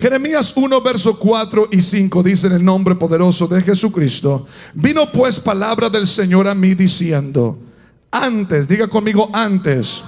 Jeremías 1 verso 4 y 5 dice en el nombre poderoso de Jesucristo: vino pues palabra del Señor a mí diciendo, antes, diga conmigo, antes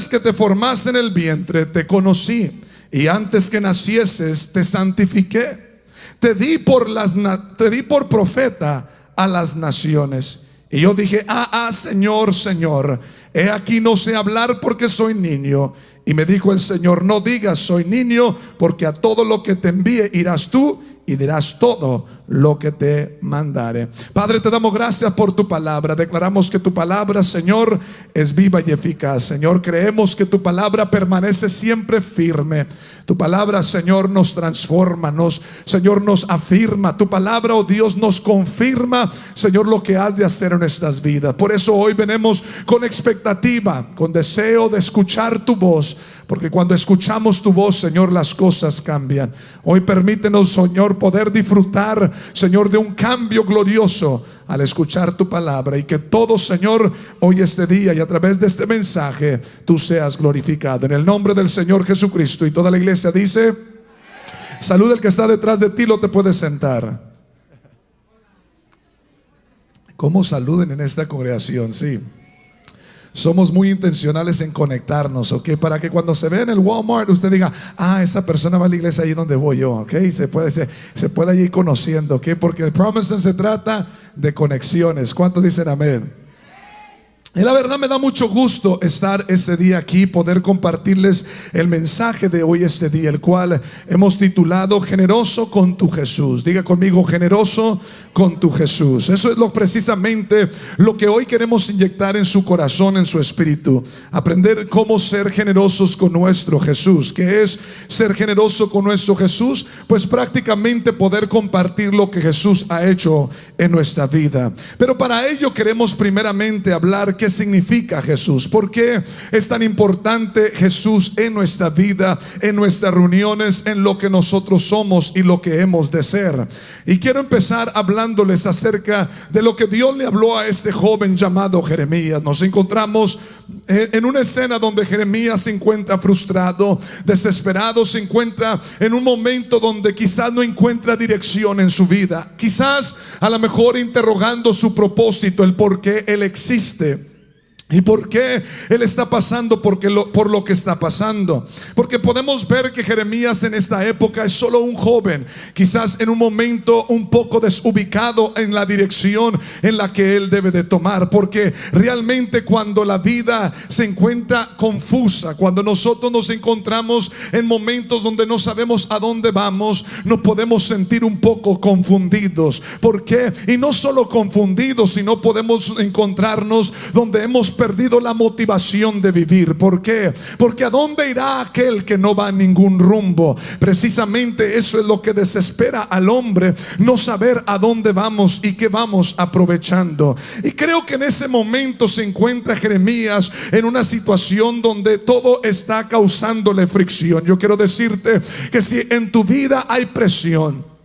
que te formase en el vientre te conocí, y antes que nacieses te santifiqué, te di por profeta a las naciones. Y yo dije, Señor, Señor, he aquí no sé hablar porque soy niño. Y me dijo el Señor, no digas soy niño, porque a todo lo que te envíe irás tú y dirás todo lo que te mandare. Padre, te damos gracias por tu palabra. Declaramos que tu palabra, Señor, es viva y eficaz. Señor, creemos que tu palabra permanece siempre firme. Tu palabra, Señor, nos transforma, Señor, nos afirma. Tu palabra, oh Dios, nos confirma, Señor, lo que has de hacer en nuestras vidas. Por eso hoy venimos con expectativa, con deseo de escuchar tu voz, porque cuando escuchamos tu voz, Señor, las cosas cambian. Hoy permítenos, Señor, poder disfrutar, Señor, de un cambio glorioso al escuchar tu palabra, y que todo, Señor, hoy este día y a través de este mensaje tú seas glorificado en el nombre del Señor Jesucristo. Y toda la iglesia dice: saluda al que está detrás de ti, lo te puedes sentar. ¿Cómo saluden en esta congregación? Sí, somos muy intencionales en conectarnos, ¿ok? Para que cuando se vea en el Walmart usted diga, esa persona va a la iglesia ahí donde voy yo, ¿ok? Se puede ir conociendo, ¿ok? Porque el Promise se trata de conexiones. ¿Cuántos dicen amén? Y la verdad me da mucho gusto estar este día aquí, poder compartirles el mensaje de hoy este día, el cual hemos titulado Generoso con tu Jesús. Diga conmigo, generoso con tu Jesús. Eso es precisamente lo que hoy queremos inyectar en su corazón, en su espíritu. Aprender cómo ser generosos con nuestro Jesús. ¿Qué es ser generoso con nuestro Jesús? Pues prácticamente poder compartir lo que Jesús ha hecho en nuestra vida. Pero para ello queremos primeramente hablar qué significa Jesús. ¿Por qué es tan importante Jesús en nuestra vida, en nuestras reuniones, en lo que nosotros somos y lo que hemos de ser? Y quiero empezar hablándoles acerca de lo que Dios le habló a este joven llamado Jeremías. Nos encontramos en una escena donde Jeremías se encuentra frustrado, desesperado, se encuentra en un momento donde quizás no encuentra dirección en su vida, quizás a lo mejor interrogando su propósito, el por qué él existe y por qué él está pasando por lo que está pasando. Porque podemos ver que Jeremías en esta época es solo un joven, quizás en un momento un poco desubicado en la dirección en la que él debe de tomar. Porque realmente cuando la vida se encuentra confusa, cuando nosotros nos encontramos en momentos donde no sabemos a dónde vamos, nos podemos sentir un poco confundidos. ¿Por qué? Y no solo confundidos, sino podemos encontrarnos donde hemos perdido la motivación de vivir. ¿Por qué? Porque ¿a dónde irá aquel que no va a ningún rumbo? Precisamente eso es lo que desespera al hombre, no saber a dónde vamos y qué vamos aprovechando. Y creo que en ese momento se encuentra Jeremías en una situación donde todo está causándole fricción. Yo quiero decirte que si en tu vida hay presión,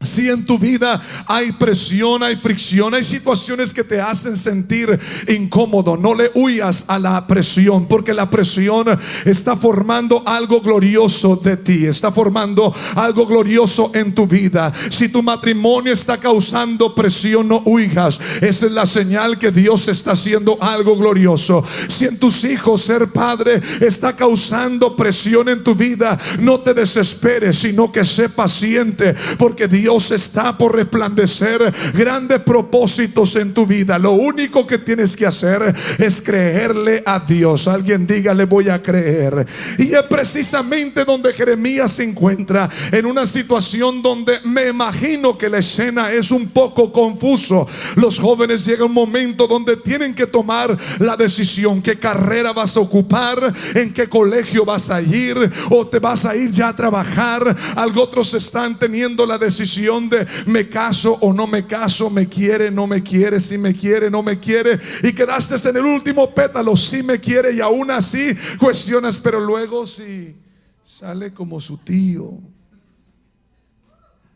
si en tu vida hay presión, hay fricción, hay situaciones que te hacen sentir incómodo, no le huyas a la presión, porque la presión está formando algo glorioso de ti, está formando algo glorioso en tu vida. Si tu matrimonio está causando presión, no huyas. Esa es la señal que Dios está haciendo algo glorioso. Si en tus hijos ser padre está causando presión en tu vida, no te desesperes, sino que sé paciente, porque Dios está por resplandecer grandes propósitos en tu vida. Lo único que tienes que hacer es creerle a Dios. Alguien diga, le voy a creer. Y es precisamente donde Jeremías se encuentra, en una situación donde me imagino que la escena es un poco confuso. Los jóvenes llegan a un momento donde tienen que tomar la decisión: qué carrera vas a ocupar, en qué colegio vas a ir, o te vas a ir ya a trabajar. Otros están teniendo la decisión de me caso o no me caso, me quiere, no me quiere, si me quiere, no me quiere, y quedaste en el último pétalo, si me quiere, y aún así cuestionas, pero luego si sale como su tío,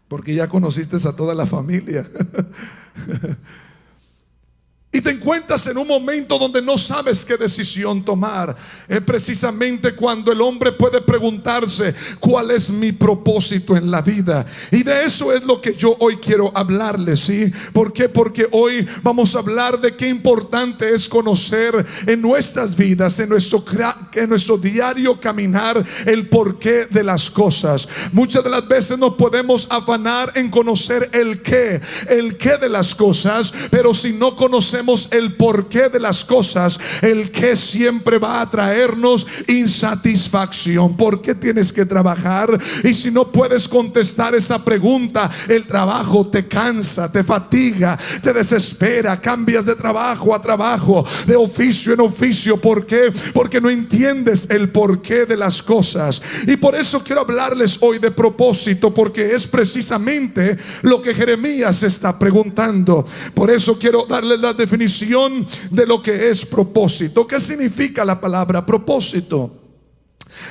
porque ya conociste a toda la familia. y te encuentras en un momento donde no sabes qué decisión tomar, es precisamente cuando el hombre puede preguntarse: ¿cuál es mi propósito en la vida? Y de eso es lo que yo hoy quiero hablarles, ¿sí? ¿Por qué? Porque hoy vamos a hablar de qué importante es conocer en nuestras vidas, en nuestro diario caminar, el porqué de las cosas. Muchas de las veces nos podemos afanar en conocer el qué de las cosas, pero si no conocemos el porqué de las cosas, el qué siempre va a traernos insatisfacción. ¿Por qué tienes que trabajar? Y si no puedes contestar esa pregunta, el trabajo te cansa, te fatiga, te desespera, cambias de trabajo a trabajo, de oficio en oficio. ¿Por qué? Porque no entiendes el porqué de las cosas. Y por eso quiero hablarles hoy de propósito, porque es precisamente lo que Jeremías está preguntando. Por eso quiero darles la definición de lo que es propósito. ¿Qué significa la palabra propósito?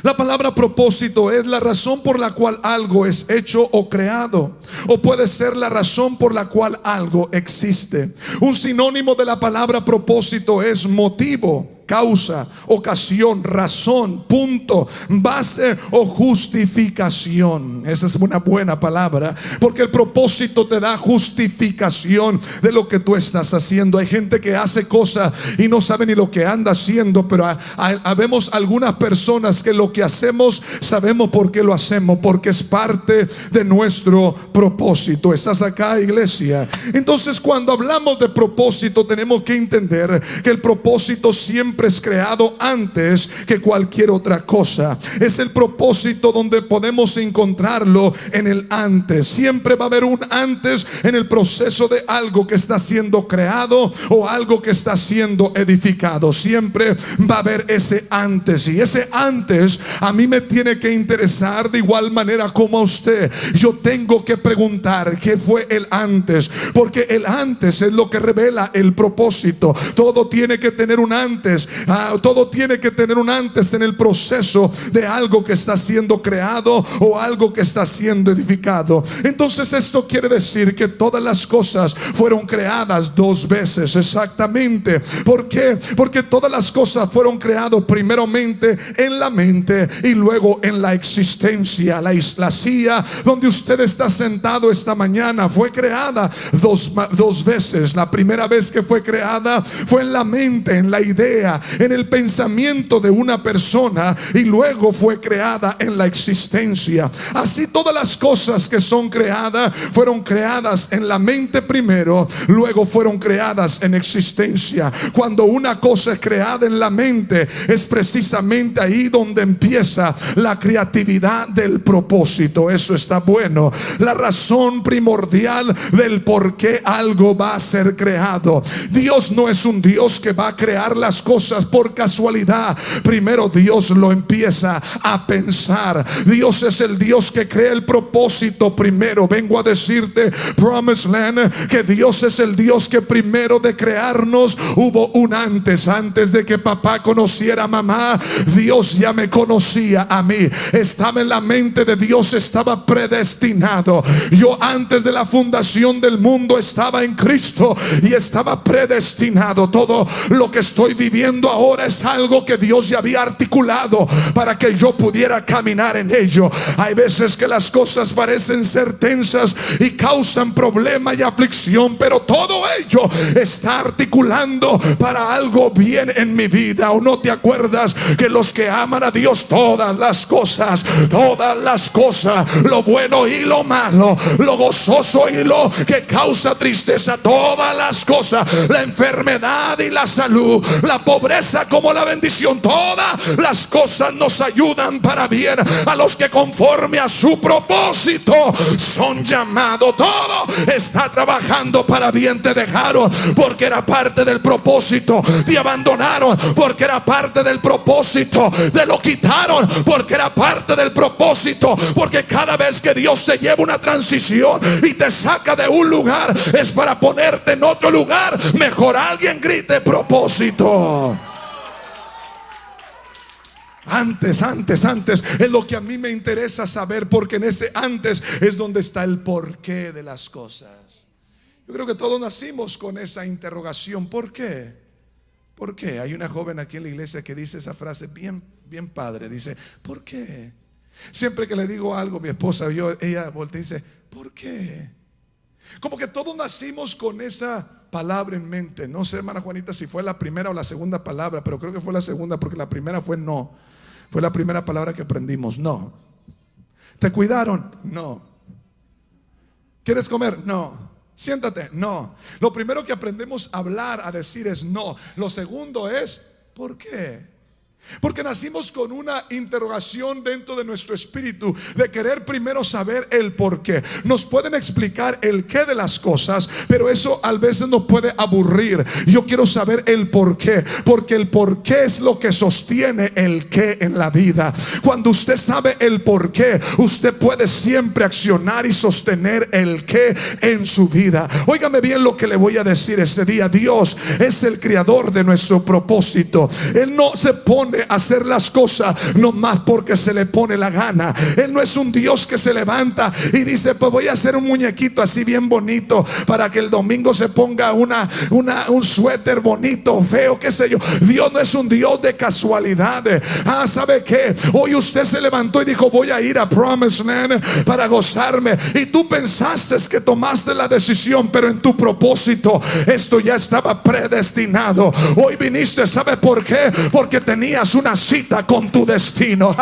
La palabra propósito es la razón por la cual algo es hecho o creado, o puede ser la razón por la cual algo existe. Un sinónimo de la palabra propósito es motivo, causa, ocasión, razón, punto, base o justificación. Esa es una buena palabra, porque el propósito te da justificación de lo que tú estás haciendo. Hay gente que hace cosas y no sabe ni lo que anda haciendo, pero habemos algunas personas que lo que hacemos sabemos por qué lo hacemos, porque es parte de nuestro propósito. ¿Estás acá, iglesia? Entonces, cuando hablamos de propósito, tenemos que entender que el propósito siempre es creado antes que cualquier otra cosa. Es el propósito donde podemos encontrarlo en el antes. Siempre va a haber un antes en el proceso de algo que está siendo creado o algo que está siendo edificado. Siempre va a haber ese antes, y ese antes a mí me tiene que interesar de igual manera como a usted. Yo tengo que preguntar qué fue el antes, porque el antes es lo que revela el propósito. Todo tiene que tener un antes. Todo tiene que tener un antes en el proceso de algo que está siendo creado o algo que está siendo edificado. Entonces esto quiere decir que todas las cosas fueron creadas dos veces, exactamente. ¿Por qué? Porque todas las cosas fueron creadas primeramente en la mente y luego en la existencia. La silla donde usted está sentado esta mañana fue creada dos veces. La primera vez que fue creada fue en la mente, en la idea, en el pensamiento de una persona, y luego fue creada en la existencia. Así todas las cosas que son creadas fueron creadas en la mente primero, luego fueron creadas en existencia. Cuando una cosa es creada en la mente, es precisamente ahí donde empieza la creatividad del propósito. Eso está bueno. La razón primordial del por qué algo va a ser creado. Dios no es un Dios que va a crear las cosas por casualidad. Primero Dios lo empieza a pensar. Dios es el Dios que crea el propósito primero. Vengo a decirte, Promised Land, que Dios es el Dios que primero de crearnos hubo un antes. Antes de que papá conociera a mamá, Dios ya me conocía a mí. Estaba en la mente de Dios, estaba predestinado. Yo antes de la fundación del mundo estaba en Cristo y estaba predestinado. Todo lo que estoy viviendo ahora es algo que Dios ya había articulado para que yo pudiera caminar en ello. Hay veces que las cosas parecen ser tensas y causan problema y aflicción, pero todo ello está articulando para algo bien en mi vida. ¿O no te acuerdas que los que aman a Dios, todas las cosas, lo bueno y lo malo, lo gozoso y lo que causa tristeza, todas las cosas, la enfermedad y la salud, la pobreza como la bendición, todas las cosas nos ayudan para bien a los que conforme a su propósito son llamados. Todo está trabajando para bien. Te dejaron porque era parte del propósito, te abandonaron porque era parte del propósito, te lo quitaron porque era parte del propósito. Porque cada vez que Dios te lleva una transición y te saca de un lugar, es para ponerte en otro lugar mejor. Alguien grite propósito. Antes es lo que a mí me interesa saber, porque en ese antes es donde está el porqué de las cosas. Yo creo que todos nacimos con esa interrogación. ¿Por qué? ¿Por qué? Hay una joven aquí en la iglesia que dice esa frase bien, bien padre. Dice, ¿por qué? Siempre que le digo algo, mi esposa, ella voltea y dice, ¿por qué? Como que todos nacimos con esa palabra en mente. No sé, hermana Juanita, si fue la primera o la segunda palabra, pero creo que fue la segunda, porque la primera fue no. Fue la primera palabra que aprendimos, no. ¿Te cuidaron? No. ¿Quieres comer? No. Siéntate, no. Lo primero que aprendemos a hablar, a decir es no. Lo segundo es, ¿por qué? Porque nacimos con una interrogación dentro de nuestro espíritu de querer primero saber el por qué. Nos pueden explicar el qué de las cosas, pero eso a veces nos puede aburrir. Yo quiero saber el por qué, porque el por qué es lo que sostiene el qué en la vida. Cuando usted sabe el por qué, usted puede siempre accionar y sostener el qué en su vida. Óigame bien lo que le voy a decir este día. Dios es el creador de nuestro propósito. Él no se pone a hacer las cosas nomás porque se le pone la gana. Él no es un Dios que se levanta y dice, pues voy a hacer un muñequito así bien bonito para que el domingo se ponga un suéter bonito, feo, qué sé yo. Dios no es un Dios de casualidades. ¿Sabe qué? Hoy usted se levantó y dijo, voy a ir a Promised Land para gozarme, y tú pensaste que tomaste la decisión, pero en tu propósito esto ya estaba predestinado. Hoy viniste, ¿sabe por qué? Porque tenías una cita con tu destino.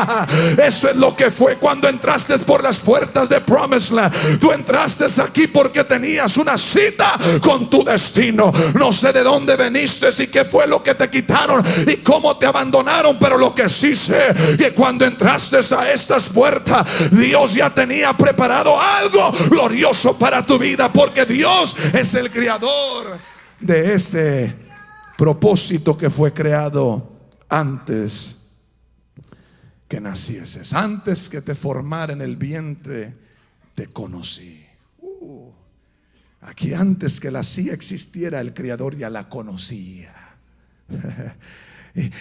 Eso es lo que fue cuando entraste por las puertas de Promised Land. Tú entraste aquí porque tenías una cita con tu destino. No sé de dónde viniste y qué fue lo que te quitaron y cómo te abandonaron, pero lo que sí sé, que cuando entraste a estas puertas, Dios ya tenía preparado algo glorioso para tu vida, porque Dios es el creador de ese propósito que fue creado antes que nacieses, antes que te formara en el vientre, te conocí. Aquí antes que la CIA existiera, el Creador ya la conocía.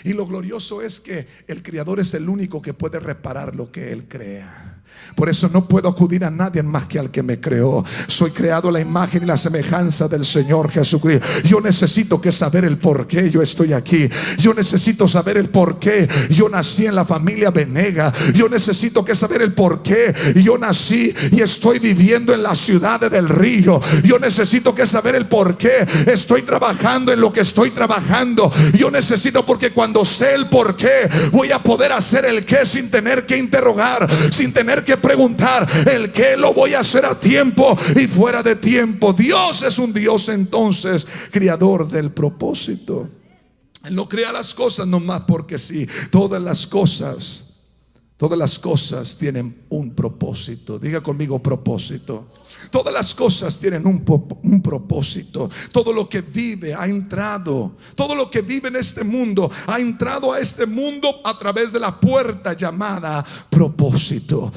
Y lo glorioso es que el Creador es el único que puede reparar lo que Él crea. Por eso no puedo acudir a nadie más que al que me creó. Soy creado a la imagen y la semejanza del Señor Jesucristo. Yo necesito que saber el por qué yo estoy aquí. Yo necesito saber el por qué yo nací en la familia Venega. Yo necesito que saber el por qué yo nací y estoy viviendo en la ciudad de Del Río. Yo necesito que saber el por qué estoy trabajando en lo que estoy trabajando. Yo necesito, porque cuando sé el por qué, voy a poder hacer el qué sin tener que interrogar, sin tener que preguntar. El qué lo voy a hacer a tiempo y fuera de tiempo. Dios es un Dios entonces creador del propósito. Él no crea las cosas nomás porque sí. Todas las cosas tienen un propósito. Diga conmigo, propósito. Todas las cosas tienen un propósito. Todo lo que vive ha entrado. Todo lo que vive en este mundo ha entrado a este mundo a través de la puerta llamada propósito.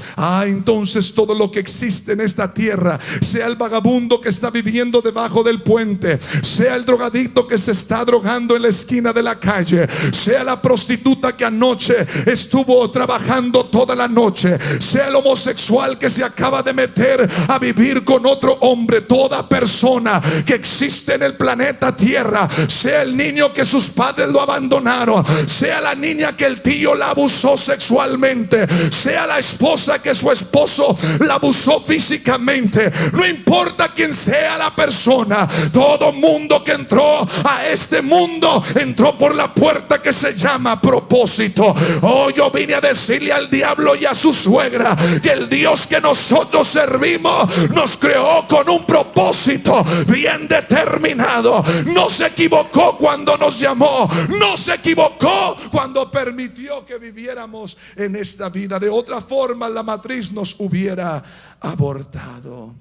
Entonces todo lo que existe en esta tierra, sea el vagabundo que está viviendo debajo del puente, sea el drogadicto que se está drogando en la esquina de la calle, sea la prostituta que anoche estuvo trabajando toda la noche, sea el homosexual que se acaba de meter a vivir con otro hombre, toda persona que existe en el planeta Tierra, sea el niño que sus padres lo abandonaron, sea la niña que el tío la abusó sexualmente, sea la esposa que su esposo la abusó físicamente, no importa quién sea la persona, todo mundo que entró a este mundo entró por la puerta que se llama propósito. Yo vine a decirle al diablo y a su suegra que el Dios que nosotros servimos nos creó con un propósito bien determinado. No se equivocó cuando nos llamó, no se equivocó cuando permitió que viviéramos en esta vida. De otra forma, la matriz nos hubiera abortado.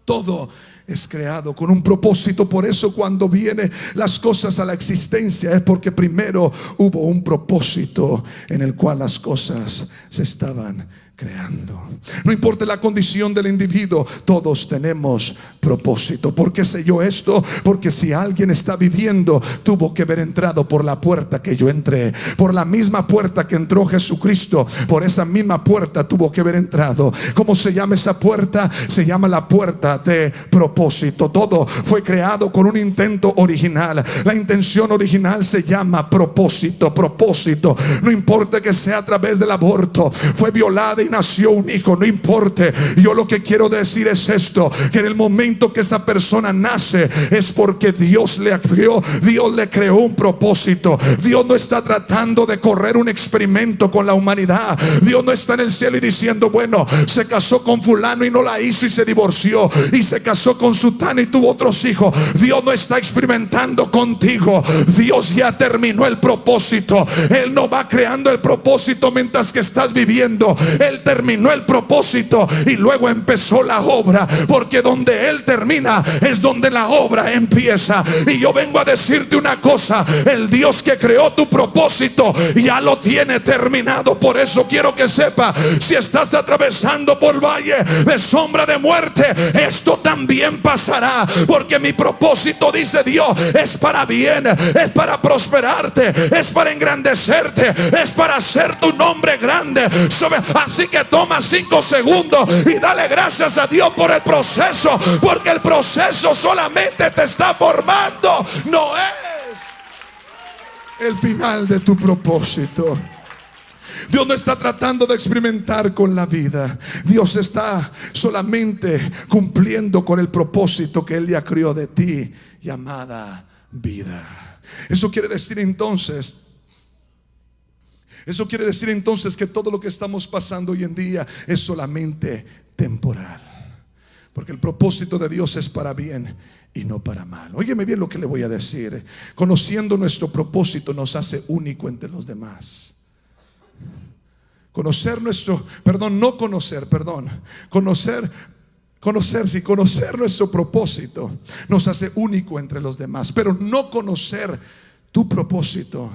Todo es creado con un propósito. Por eso cuando vienen las cosas a la existencia es porque primero hubo un propósito en el cual las cosas se estaban creando. No importa la condición del individuo, todos tenemos propósito. ¿Por qué sé yo esto? Porque si alguien está viviendo, tuvo que haber entrado por la puerta que yo entré, por la misma puerta que entró Jesucristo. Por esa misma puerta tuvo que haber entrado. ¿Cómo se llama esa puerta? Se llama la puerta de propósito. Todo fue creado con un intento original. La intención original se llama propósito. Propósito. No importa que sea a través del aborto, fue violada y nació un hijo, no importa. Yo lo que quiero decir es esto: que en el momento que esa persona nace es porque Dios le creó. Dios le creó un propósito. Dios no está tratando de correr un experimento con la humanidad. Dios no está en el cielo y diciendo, bueno, se casó con fulano y no la hizo y se divorció, y se casó con sutano y tuvo otros hijos. Dios no está experimentando contigo. Dios ya terminó el propósito. Él no va creando el propósito mientras que estás viviendo. Él terminó el propósito y luego empezó la obra, porque donde Él termina es donde la obra empieza. Y yo vengo a decirte una cosa: el Dios que creó tu propósito ya lo tiene terminado. Por eso quiero que sepa, si estás atravesando por valle de sombra de muerte, esto también pasará, porque mi propósito, dice Dios, es para bien, es para prosperarte, es para engrandecerte, es para hacer tu nombre grande. Así que toma 5 segundos y dale gracias a Dios por el proceso, porque el proceso solamente te está formando, no es el final de tu propósito. Dios no está tratando de experimentar con la vida. Dios está solamente cumpliendo con el propósito que Él ya creó de ti, llamada vida. Eso quiere decir entonces que todo lo que estamos pasando hoy en día es solamente temporal, porque el propósito de Dios es para bien y no para mal. Óyeme bien lo que le voy a decir. Conociendo nuestro propósito nos hace único entre los demás. Conocer nuestro propósito nos hace único entre los demás. Pero no conocer tu propósito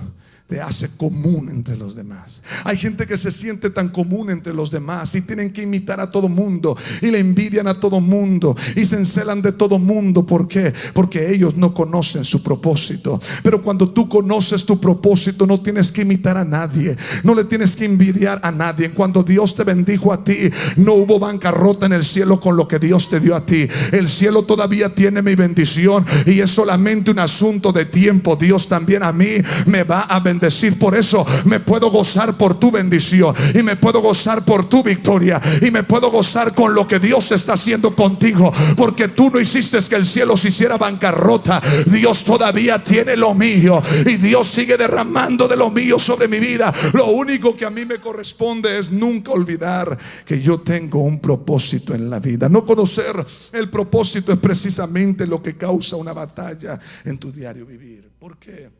te hace común entre los demás. Hay gente que se siente tan común entre los demás y tienen que imitar a todo mundo, y le envidian a todo mundo y se encelan de todo mundo. ¿Por qué? Porque ellos no conocen su propósito. Pero cuando tú conoces tu propósito, no tienes que imitar a nadie, no le tienes que envidiar a nadie. Cuando Dios te bendijo a ti, no hubo bancarrota en el cielo con lo que Dios te dio a ti. El cielo todavía tiene mi bendición y es solamente un asunto de tiempo. Dios también a mí me va a bendecir. Por eso me puedo gozar por tu bendición, y me puedo gozar por tu victoria, y me puedo gozar con lo que Dios está haciendo contigo, porque tú no hiciste que el cielo se hiciera bancarrota. Dios todavía tiene lo mío, y Dios sigue derramando de lo mío sobre mi vida. Lo único que a mí me corresponde es nunca olvidar que yo tengo un propósito en la vida. No conocer el propósito es precisamente lo que causa una batalla en tu diario vivir. ¿Por qué?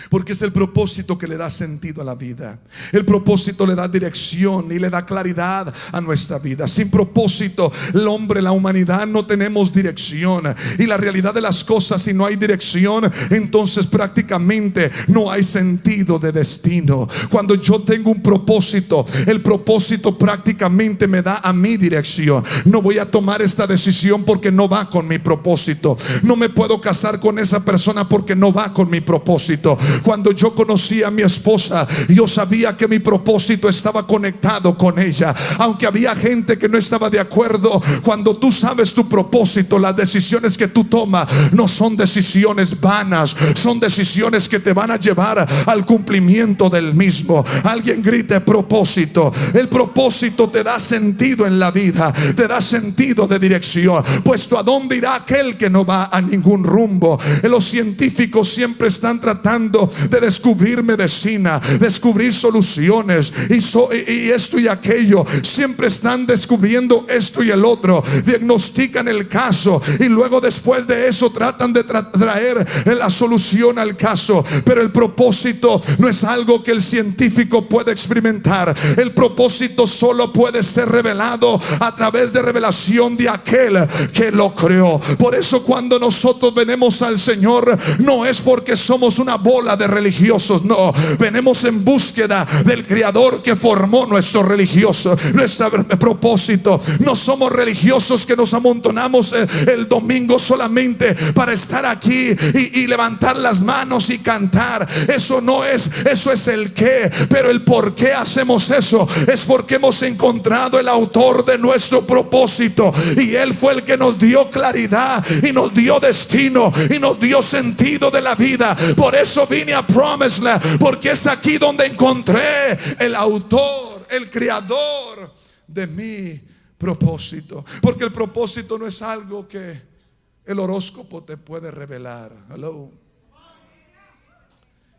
Porque es el propósito que le da sentido a la vida. El propósito le da dirección y le da claridad a nuestra vida. Sin propósito, el hombre, la humanidad, no tenemos dirección. Y la realidad de las cosas, si no hay dirección, entonces prácticamente no hay sentido de destino. Cuando yo tengo un propósito, el propósito prácticamente me da a mi dirección. No voy a tomar esta decisión porque no va con mi propósito. No me puedo casar con esa persona porque no va con mi propósito. Cuando yo conocí a mi esposa, yo sabía que mi propósito estaba conectado con ella, aunque había gente que no estaba de acuerdo. Cuando tú sabes tu propósito, las decisiones que tú tomas no son decisiones vanas, son decisiones que te van a llevar al cumplimiento del mismo. Alguien grite propósito. El propósito te da sentido en la vida, te da sentido de dirección. Puesto a dónde irá aquel que no va a ningún rumbo. Los científicos siempre están tratando de descubrir medicina, descubrir soluciones y esto y aquello. Siempre están descubriendo esto y el otro. Diagnostican el caso y luego después de eso tratan de traer la solución al caso. Pero el propósito no es algo que el científico puede experimentar. El propósito solo puede ser revelado a través de revelación de aquel que lo creó. Por eso cuando nosotros venimos al Señor, no es porque somos una bola bola de religiosos. No, venimos en búsqueda del Creador que formó nuestro religioso, nuestro propósito. No somos religiosos que nos amontonamos el domingo solamente para estar aquí y levantar las manos y cantar. Eso no es, eso es el qué, pero el por qué hacemos eso es porque hemos encontrado el autor de nuestro propósito, y Él fue el que nos dio claridad y nos dio destino y nos dio sentido de la vida. Por eso vine a Promised Land, porque es aquí donde encontré el autor, el creador de mi propósito. Porque el propósito no es algo que el horóscopo te puede revelar. Hello.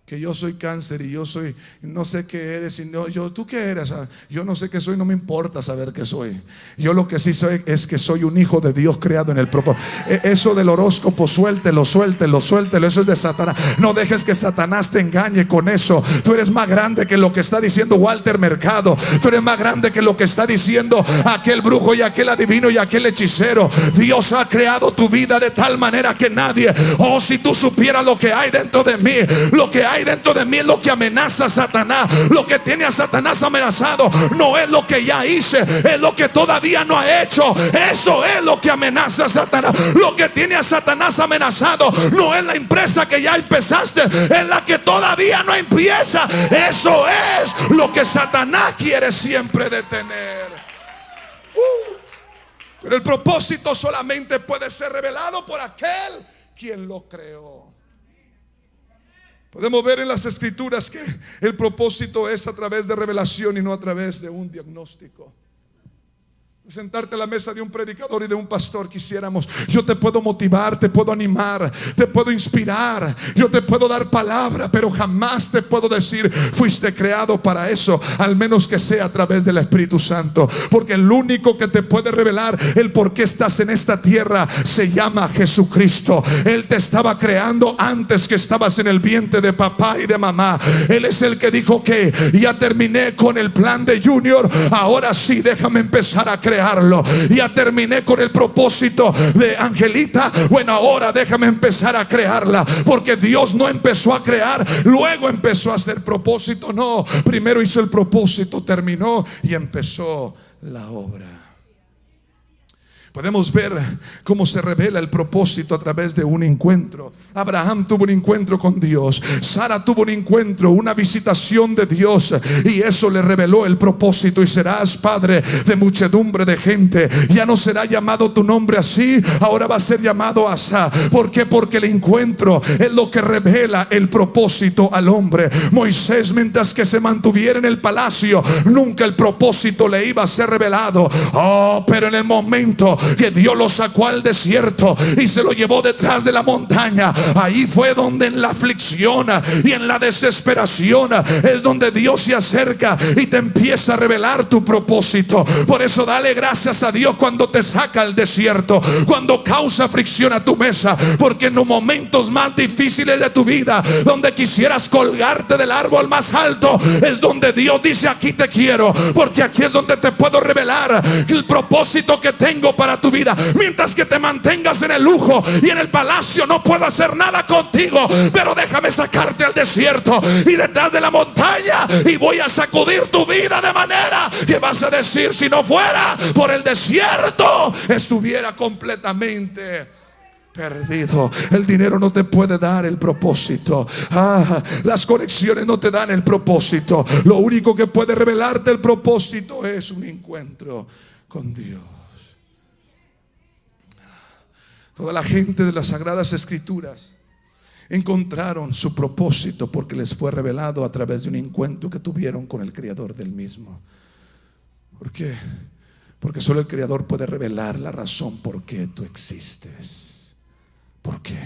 Que yo soy cáncer y yo soy, no sé qué eres, y no, ¿tú qué eres? Yo no sé qué soy, no me importa saber qué soy. Yo lo que sí soy es que soy un hijo de Dios creado en el propósito. Eso del horóscopo, suéltelo, eso es de Satanás. No dejes que Satanás te engañe con eso. Tú eres más grande que lo que está diciendo Walter Mercado. Tú eres más grande que lo que está diciendo aquel brujo y aquel adivino y aquel hechicero. Dios ha creado tu vida de tal manera que nadie, si tú supieras lo que hay dentro de mí, lo que hay dentro de mí es lo que amenaza a Satanás. Lo que tiene a Satanás amenazado no es lo que ya hice, es lo que todavía no ha hecho. Eso es lo que amenaza a Satanás. Lo que tiene a Satanás amenazado no es la empresa que ya empezaste, es la que todavía no empieza. Eso es lo que Satanás quiere siempre detener. Pero el propósito solamente puede ser revelado por aquel quien lo creó. Podemos ver en las escrituras que el propósito es a través de revelación y no a través de un diagnóstico. Sentarte a la mesa de un predicador y de un pastor quisiéramos. Yo te puedo motivar, te puedo animar, te puedo inspirar, yo te puedo dar palabra, pero jamás te puedo decir fuiste creado para eso, al menos que sea a través del Espíritu Santo. Porque el único que te puede revelar el por qué estás en esta tierra se llama Jesucristo. Él te estaba creando antes que estabas en el vientre de papá y de mamá. Él es el que dijo que ya terminé con el plan de Junior, ahora sí déjame empezar a crearlo. Ya terminé con el propósito de Angelita, bueno, ahora déjame empezar a crearla. Porque Dios no empezó a crear, luego empezó a hacer propósito. No, primero hizo el propósito, terminó y empezó la obra. Podemos ver cómo se revela el propósito a través de un encuentro. Abraham tuvo un encuentro con Dios. Sara tuvo un encuentro, una visitación de Dios, y eso le reveló el propósito. Y serás padre de muchedumbre de gente. Ya no será llamado tu nombre así, ahora va a ser llamado Asa. ¿Por qué? Porque el encuentro es lo que revela el propósito al hombre. Moisés, mientras que se mantuviera en el palacio, nunca el propósito le iba a ser revelado. Pero en el momento que Dios lo sacó al desierto y se lo llevó detrás de la montaña, ahí fue donde en la aflicción y en la desesperación es donde Dios se acerca y te empieza a revelar tu propósito. Por eso dale gracias a Dios cuando te saca al desierto, cuando causa fricción a tu mesa, porque en los momentos más difíciles de tu vida, donde quisieras colgarte del árbol más alto, es donde Dios dice: aquí te quiero, porque aquí es donde te puedo revelar el propósito que tengo para tu vida. Mientras que te mantengas en el lujo y en el palacio, no puedo hacer nada contigo, pero déjame sacarte al desierto y detrás de la montaña, y voy a sacudir tu vida de manera que vas a decir: si no fuera por el desierto, estuviera completamente perdido. El dinero no te puede dar el propósito. Las conexiones no te dan el propósito. Lo único que puede revelarte el propósito es un encuentro con Dios. Toda la gente de las Sagradas Escrituras encontraron su propósito porque les fue revelado a través de un encuentro que tuvieron con el Creador del mismo. ¿Por qué? Porque solo el Creador puede revelar la razón por qué tú existes. ¿Por qué?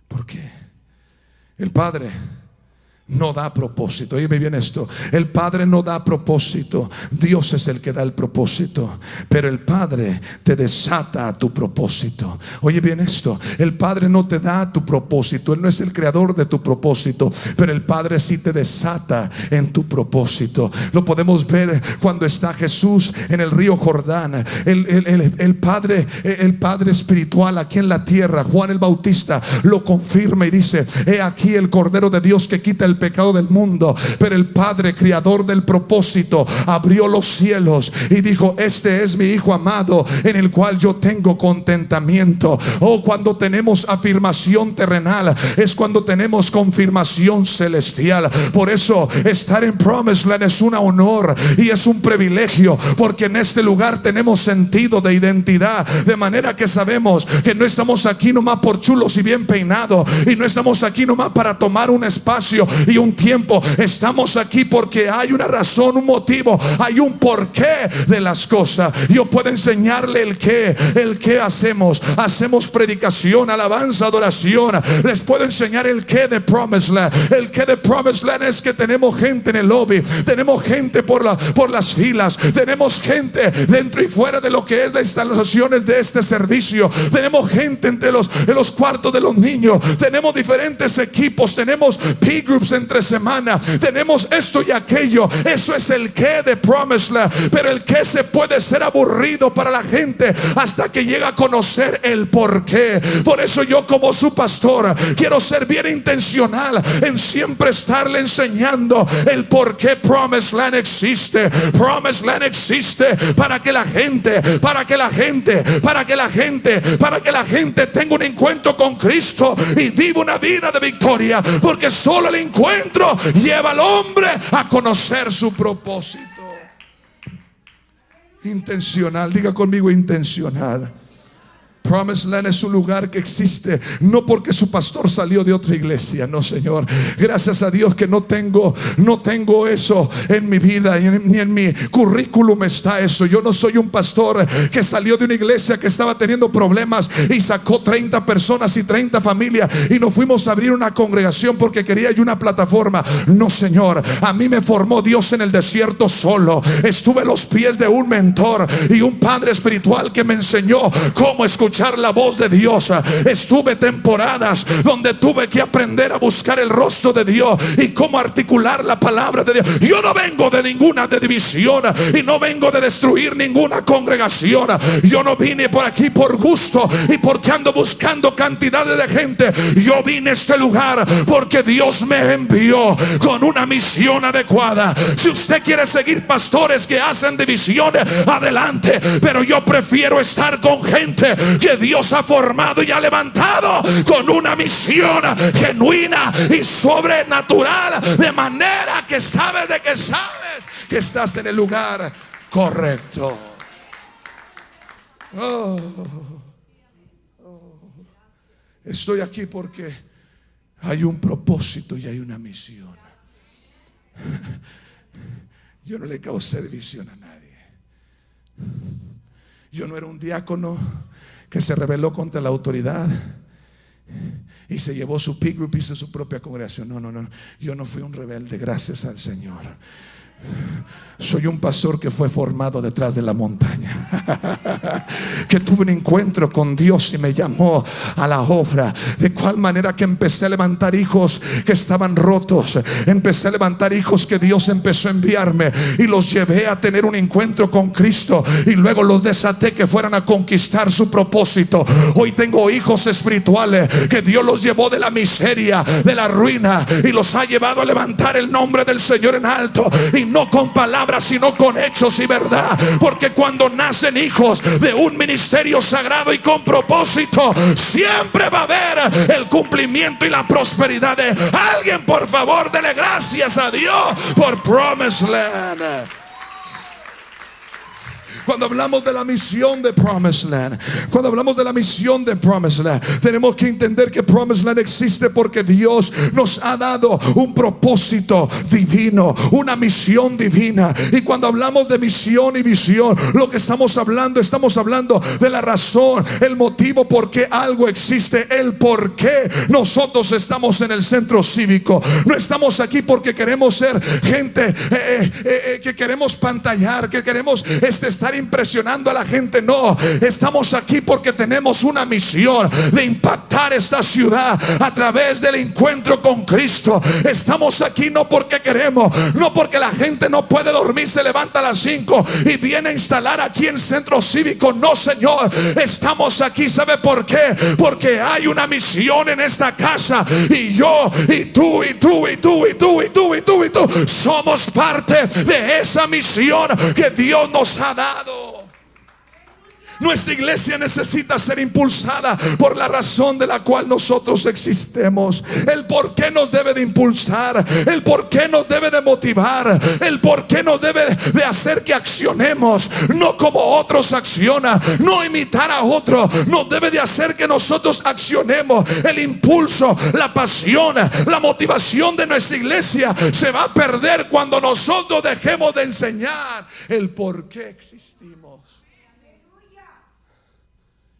¿Por qué? El Padre no da propósito. Oye bien esto, el Padre no da propósito, Dios es el que da el propósito, pero el Padre te desata a tu propósito. Oye bien esto, el Padre no te da tu propósito, Él no es el creador de tu propósito, pero el Padre sí te desata en tu propósito. Lo podemos ver cuando está Jesús en el río Jordán. El Padre espiritual aquí en la tierra, Juan el Bautista, lo confirma y dice: he aquí el Cordero de Dios que quita el pecado del mundo. Pero el Padre, creador del propósito, abrió los cielos y dijo: este es mi Hijo amado, en el cual yo tengo contentamiento. Oh, cuando tenemos afirmación terrenal, es cuando tenemos confirmación celestial. Por eso estar en Promised Land es un honor y es un privilegio, porque en este lugar tenemos sentido de identidad, de manera que sabemos que no estamos aquí nomás por chulos y bien peinados, y no estamos aquí nomás para tomar un espacio y un tiempo. Estamos aquí porque hay una razón, un motivo, hay un porqué de las cosas. Yo puedo enseñarle el qué hacemos. Hacemos predicación, alabanza, adoración. Les puedo enseñar el qué de Promised Land. El qué de Promised Land es que tenemos gente en el lobby, tenemos gente por las filas, tenemos gente dentro y fuera de lo que es las instalaciones de este servicio, tenemos gente en los cuartos de los niños, tenemos diferentes equipos, tenemos P-groups entre semana, tenemos esto y aquello. Eso es el qué de Promised Land. Pero el qué se puede ser aburrido para la gente hasta que llega a conocer el por qué. Por eso yo, como su pastor, quiero ser bien intencional en siempre estarle enseñando el por qué Promised Land existe. Promised Land existe para que la gente tenga un encuentro con Cristo y viva una vida de victoria, porque solo el encuentro lleva al hombre a conocer su propósito. Intencional, diga conmigo: intencional. Promised Land es un lugar que existe no porque su pastor salió de otra iglesia, no, Señor. Gracias a Dios que no tengo eso en mi vida, ni en mi currículum está eso. Yo no soy un pastor que salió de una iglesia que estaba teniendo problemas y sacó 30 personas y 30 familias y nos fuimos a abrir una congregación porque quería yo una plataforma. No, Señor, a mí me formó Dios en el desierto solo. Estuve a los pies de un mentor y un padre espiritual que me enseñó cómo escuchar la voz de Dios. Estuve temporadas donde tuve que aprender a buscar el rostro de Dios y cómo articular la palabra de Dios. Yo no vengo de ninguna división y no vengo de destruir ninguna congregación. Yo no vine por aquí por gusto y porque ando buscando cantidades de gente. Yo vine a este lugar porque Dios me envió con una misión adecuada. Si usted quiere seguir pastores que hacen divisiones, adelante, pero yo prefiero estar con gente que Dios ha formado y ha levantado con una misión genuina y sobrenatural, de manera que sabes que estás en el lugar correcto. Estoy aquí porque hay un propósito y hay una misión. Yo no le causé división a nadie. Yo no era un diácono que se rebeló contra la autoridad y se llevó su P-group y hizo su propia congregación. No. Yo no fui un rebelde, gracias al Señor. Soy un pastor que fue formado detrás de la montaña, que tuve un encuentro con Dios y me llamó a la obra. De cual manera que empecé a levantar hijos que estaban rotos. Empecé a levantar hijos que Dios empezó a enviarme y los llevé a tener un encuentro con Cristo, y luego los desaté que fueran a conquistar su propósito. Hoy tengo hijos espirituales que Dios los llevó de la miseria, de la ruina, y los ha llevado a levantar el nombre del Señor en alto, y no con palabras sino con hechos y verdad. Porque cuando nacen hijos de un ministerio sagrado y con propósito, siempre va a haber el cumplimiento y la prosperidad de alguien. Por favor, dele gracias a Dios por Promised Land. Cuando hablamos de la misión de Promised Land, cuando hablamos de la misión de Promised Land, tenemos que entender que Promised Land existe porque Dios nos ha dado un propósito divino, una misión divina. Y cuando hablamos de misión y visión, lo que estamos hablando de la razón, el motivo por qué algo existe, el por qué nosotros estamos en el centro cívico. No estamos aquí porque queremos ser gente que queremos pantallar, que queremos estar impresionando a la gente. No, estamos aquí porque tenemos una misión de impactar esta ciudad a través del encuentro con Cristo. Estamos aquí no porque queremos, no porque la gente no puede dormir, se levanta a las 5 y viene a instalar aquí en centro cívico. No, Señor, estamos aquí, ¿sabe por qué? Porque hay una misión en esta casa, y yo y tú y tú y tú y tú y tú y tú y tú somos parte de esa misión que Dios nos ha dado. Nuestra iglesia necesita ser impulsada por la razón de la cual nosotros existemos. El por qué nos debe de impulsar, el por qué nos debe de motivar, el por qué nos debe de hacer que accionemos, no como otros accionan, no imitar a otros. Nos debe de hacer que nosotros accionemos. El impulso, la pasión, la motivación de nuestra iglesia se va a perder cuando nosotros dejemos de enseñar el por qué existimos.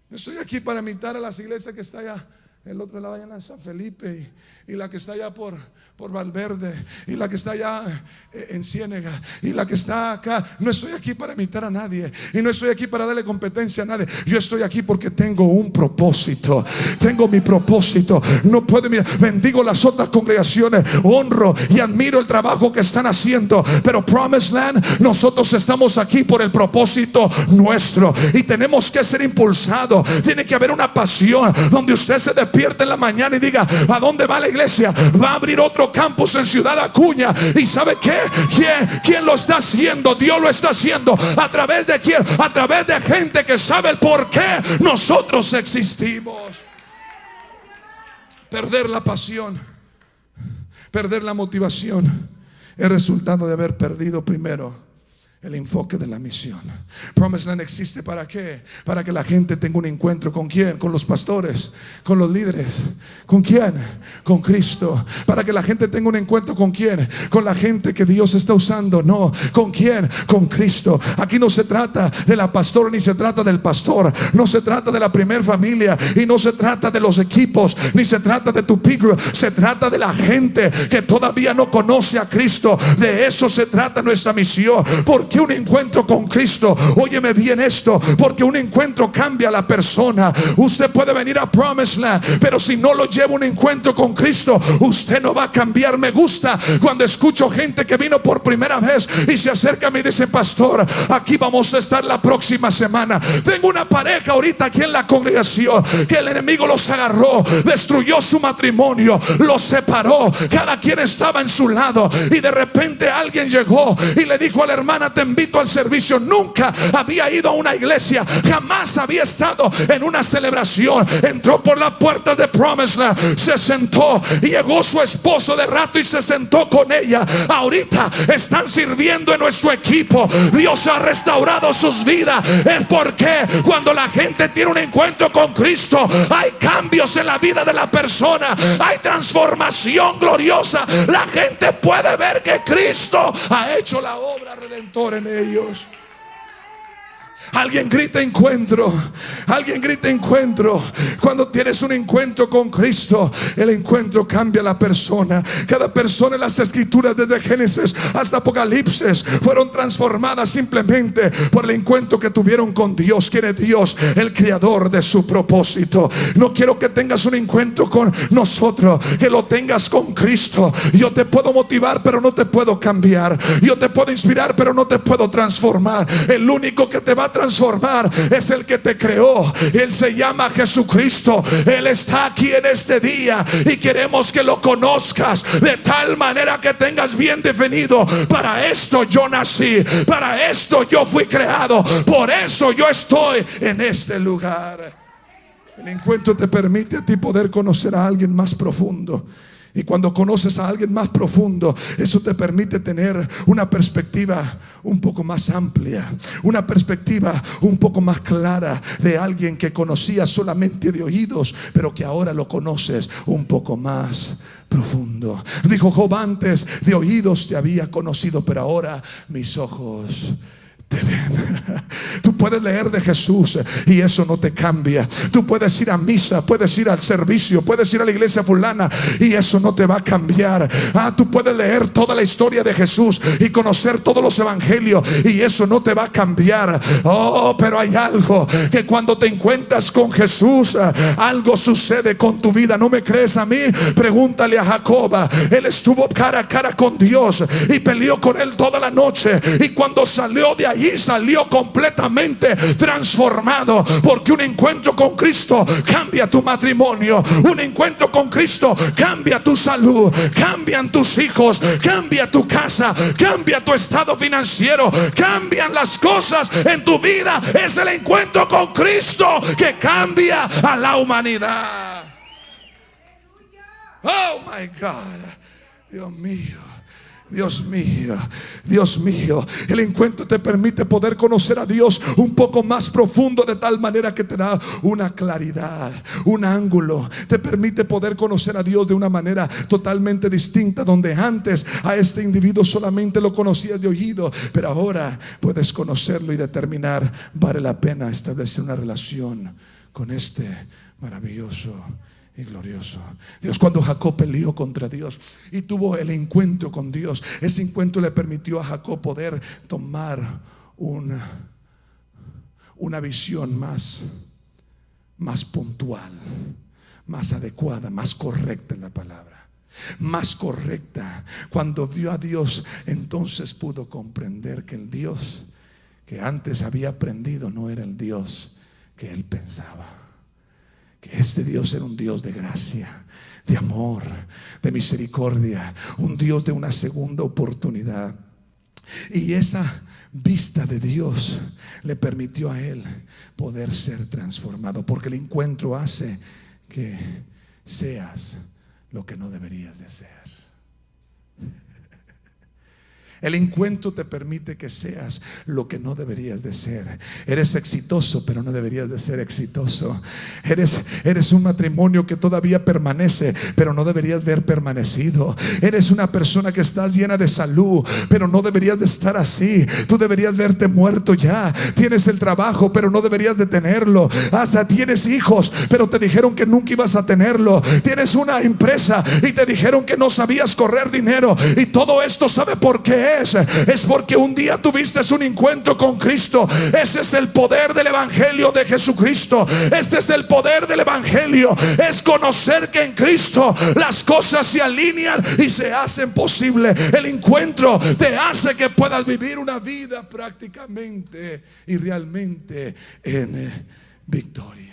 Estoy aquí para invitar a las iglesias que está allá el otro lado, allá en San Felipe, y la que está allá por Valverde, y la que está allá en Ciénega, y la que está acá. No estoy aquí para imitar a nadie, y no estoy aquí para darle competencia a nadie. Yo estoy aquí porque tengo un propósito. Tengo mi propósito. No puedo, bendigo las otras congregaciones, honro y admiro el trabajo que están haciendo, pero Promised Land, nosotros estamos aquí por el propósito nuestro, y tenemos que ser impulsados. Tiene que haber una pasión donde usted se despierte en la mañana y diga: ¿a dónde va la iglesia? Va a abrir otro campus en Ciudad Acuña. ¿Y sabe qué? ¿Quién lo está haciendo? Dios lo está haciendo. ¿A través de quién? A través de gente que sabe el por qué nosotros existimos. Perder la pasión, perder la motivación, es resultado de haber perdido primero el enfoque de la misión. Promised Land existe ¿para qué? Para que la gente tenga un encuentro. ¿Con quién? Con los pastores, con los líderes. ¿Con quién? Con Cristo. Para que la gente tenga un encuentro. ¿Con quién? Con la gente que Dios está usando. No, ¿con quién? Con Cristo. Aquí no se trata de la pastora, ni se trata del pastor, no se trata de la primer familia, y no se trata de los equipos, ni se trata de tu pick group. Se trata de la gente que todavía no conoce a Cristo. De eso se trata nuestra misión. Porque un encuentro con Cristo, óyeme bien esto, porque un encuentro cambia a la persona. Usted puede venir a Promised Land, pero si no lo lleva un encuentro con Cristo, usted no va a cambiar. Me gusta cuando escucho gente que vino por primera vez y se acerca a mí y dice: pastor, aquí vamos a estar la próxima semana. Tengo una pareja ahorita aquí en la congregación que el enemigo los agarró, destruyó su matrimonio, los separó, cada quien estaba en su lado, y de repente alguien llegó y le dijo a la hermana: te invito al servicio. Nunca había ido a una iglesia, jamás había estado en una celebración. Entró por las puertas de Promised Land, se sentó, y llegó su esposo de rato y se sentó con ella. Ahorita están sirviendo en nuestro equipo. Dios ha restaurado sus vidas. Es porque cuando la gente tiene un encuentro con Cristo, hay cambios en la vida de la persona, hay transformación gloriosa. La gente puede ver que Cristo ha hecho la obra redentora en ellos. Alguien grita encuentro. Alguien grita encuentro. Cuando tienes un encuentro con Cristo, el encuentro cambia a la persona. Cada persona en las escrituras, desde Génesis hasta Apocalipsis, fueron transformadas simplemente por el encuentro que tuvieron con Dios. ¿Quién es Dios? El creador de su propósito. No quiero que tengas un encuentro con nosotros, que lo tengas con Cristo. Yo te puedo motivar, pero no te puedo cambiar. Yo te puedo inspirar, pero no te puedo transformar. El único que te va a transformar es el que te creó. Él se llama Jesucristo. Él está aquí en este día y queremos que lo conozcas de tal manera que tengas bien definido: para esto yo nací, para esto yo fui creado, por eso yo estoy en este lugar. El encuentro te permite a ti poder conocer a alguien más profundo. Y cuando conoces a alguien más profundo, eso te permite tener una perspectiva un poco más amplia, una perspectiva un poco más clara de alguien que conocías solamente de oídos, pero que ahora lo conoces un poco más profundo. Dijo Job: antes de oídos te había conocido, pero ahora mis ojos te ven. Tú puedes leer de Jesús y eso no te cambia. Tú puedes ir a misa, puedes ir al servicio, puedes ir a la iglesia fulana y eso no te va a cambiar. Tú puedes leer toda la historia de Jesús y conocer todos los evangelios y eso no te va a cambiar. Pero hay algo que cuando te encuentras con Jesús, algo sucede con tu vida. ¿No me crees a mí? Pregúntale a Jacob. Él estuvo cara a cara con Dios y peleó con él toda la noche, y cuando salió de allí salió completamente transformado, porque un encuentro con Cristo cambia tu matrimonio, un encuentro con Cristo cambia tu salud, cambian tus hijos, cambia tu casa, cambia tu estado financiero, cambian las cosas en tu vida. Es el encuentro con Cristo que cambia a la humanidad. Oh my God, Dios mío. Dios mío, Dios mío. El encuentro te permite poder conocer a Dios un poco más profundo, de tal manera que te da una claridad, un ángulo. Te permite poder conocer a Dios de una manera totalmente distinta, donde antes a este individuo solamente lo conocías de oído, pero ahora puedes conocerlo y determinar: vale la pena establecer una relación con este maravilloso y glorioso Dios. Cuando Jacob peleó contra Dios y tuvo el encuentro con Dios, ese encuentro le permitió a Jacob poder tomar una visión más puntual, más adecuada, más correcta en la palabra, más correcta. Cuando vio a Dios, entonces pudo comprender que el Dios que antes había aprendido no era el Dios que él pensaba. Que este Dios era un Dios de gracia, de amor, de misericordia, un Dios de una segunda oportunidad. Y esa vista de Dios le permitió a él poder ser transformado, porque el encuentro hace que seas lo que no deberías de ser. El encuentro te permite que seas lo que no deberías de ser. Eres exitoso, pero no deberías de ser exitoso. Eres un matrimonio que todavía permanece, pero no deberías ver permanecido. Eres una persona que estás llena de salud, pero no deberías de estar así. Tú deberías verte muerto ya. Tienes el trabajo, pero no deberías de tenerlo. Hasta tienes hijos, pero te dijeron que nunca ibas a tenerlo. Tienes una empresa y te dijeron que no sabías correr dinero. Y todo esto, ¿sabe por qué? Es porque un día tuviste un encuentro con Cristo. Ese es el poder del evangelio de Jesucristo. Ese es el poder del evangelio. Es conocer que en Cristo las cosas se alinean y se hacen posible. El encuentro te hace que puedas vivir una vida prácticamente y realmente en victoria.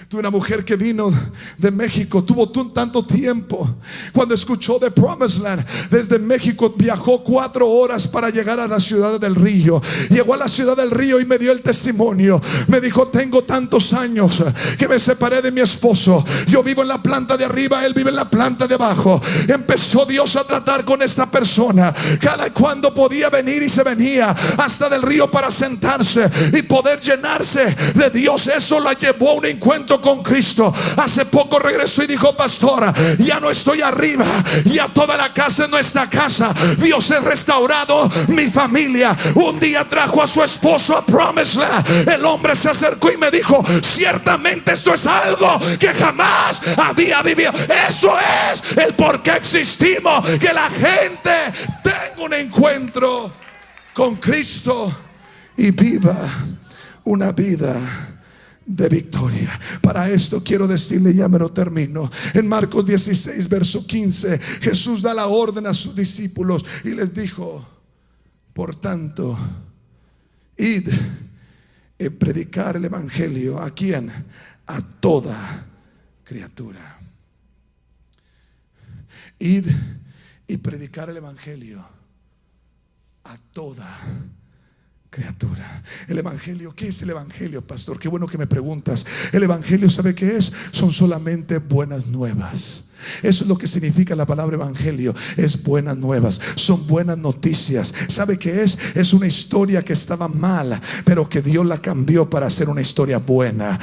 Tuve una mujer que vino de México, tuvo tanto tiempo. Cuando escuchó de Promised Land, desde México viajó 4 horas para llegar a la ciudad del Río. Llegó a la ciudad del Río y me dio el testimonio. Me dijo: tengo tantos años que me separé de mi esposo. Yo vivo en la planta de arriba, él vive en la planta de abajo. Empezó Dios a tratar con esta persona. Cada cuando podía venir y se venía hasta del río para sentarse y poder llenarse de Dios. Eso la llevó a un encuentro con Cristo. Hace poco regresó y dijo: pastora, ya no estoy arriba, ya toda la casa es nuestra casa. Dios ha restaurado mi familia. Un día trajo a su esposo a Promised Land. El hombre se acercó y me dijo: ciertamente esto es algo que jamás había vivido. Eso es el por qué existimos, que la gente tenga un encuentro con Cristo y viva una vida de victoria. Para esto quiero decirle, ya me lo termino. En Marcos 16 verso 15, Jesús da la orden a sus discípulos y les dijo: por tanto, id y predicar el evangelio. ¿A quién? A toda criatura. Id y predicar el evangelio a toda criatura. El evangelio, ¿qué es el evangelio, pastor? Qué bueno que me preguntas. El evangelio, ¿sabe qué es? Son solamente buenas nuevas. Eso es lo que significa la palabra evangelio. Es buenas nuevas, son buenas noticias. ¿Sabe qué es? Es una historia que estaba mal, pero que Dios la cambió para hacer una historia buena.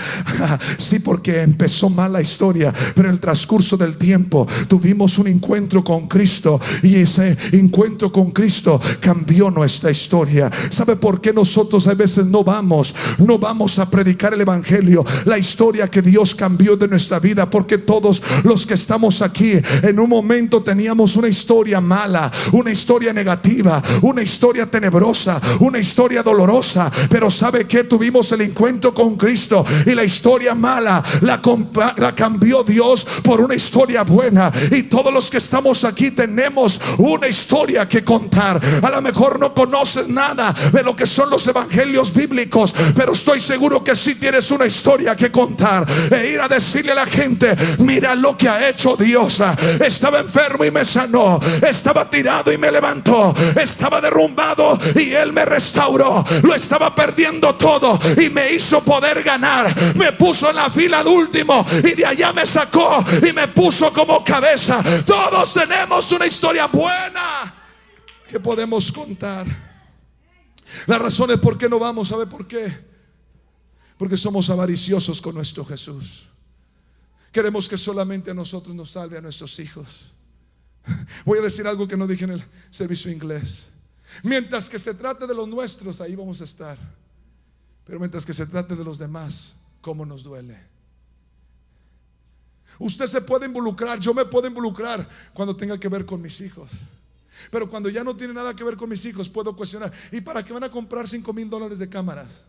Sí, porque empezó mal la historia, pero en el transcurso del tiempo tuvimos un encuentro con Cristo, y ese encuentro con Cristo cambió nuestra historia. ¿Sabe por qué nosotros a veces no vamos a predicar el evangelio? La historia que Dios cambió de nuestra vida, porque todos los que estamos aquí en un momento teníamos una historia mala, una historia negativa, una historia tenebrosa, una historia dolorosa. Pero ¿sabe qué? Tuvimos el encuentro con Cristo, y la historia mala la cambió Dios por una historia buena. Y todos los que estamos aquí tenemos una historia que contar. A lo mejor no conoces nada de lo que son los evangelios bíblicos, pero estoy seguro que sí tienes una historia que contar, e ir a decirle a la gente: mira lo que ha hecho Dios. Estaba enfermo y me sanó, estaba tirado y me levantó, estaba derrumbado y Él me restauró, lo estaba perdiendo todo y me hizo poder ganar, me puso en la fila al último y de allá me sacó y me puso como cabeza. Todos tenemos una historia buena que podemos contar. La razón es por qué no vamos. ¿Sabe por qué? Porque somos avariciosos con nuestro Jesús. Queremos que solamente a nosotros nos salve, a nuestros hijos. Voy a decir algo que no dije en el servicio inglés. Mientras que se trate de los nuestros, ahí vamos a estar. Pero mientras que se trate de los demás, ¿cómo nos duele? Usted se puede involucrar, yo me puedo involucrar cuando tenga que ver con mis hijos. Pero cuando ya no tiene nada que ver con mis hijos, puedo cuestionar: ¿y para qué van a comprar $5,000 de cámaras?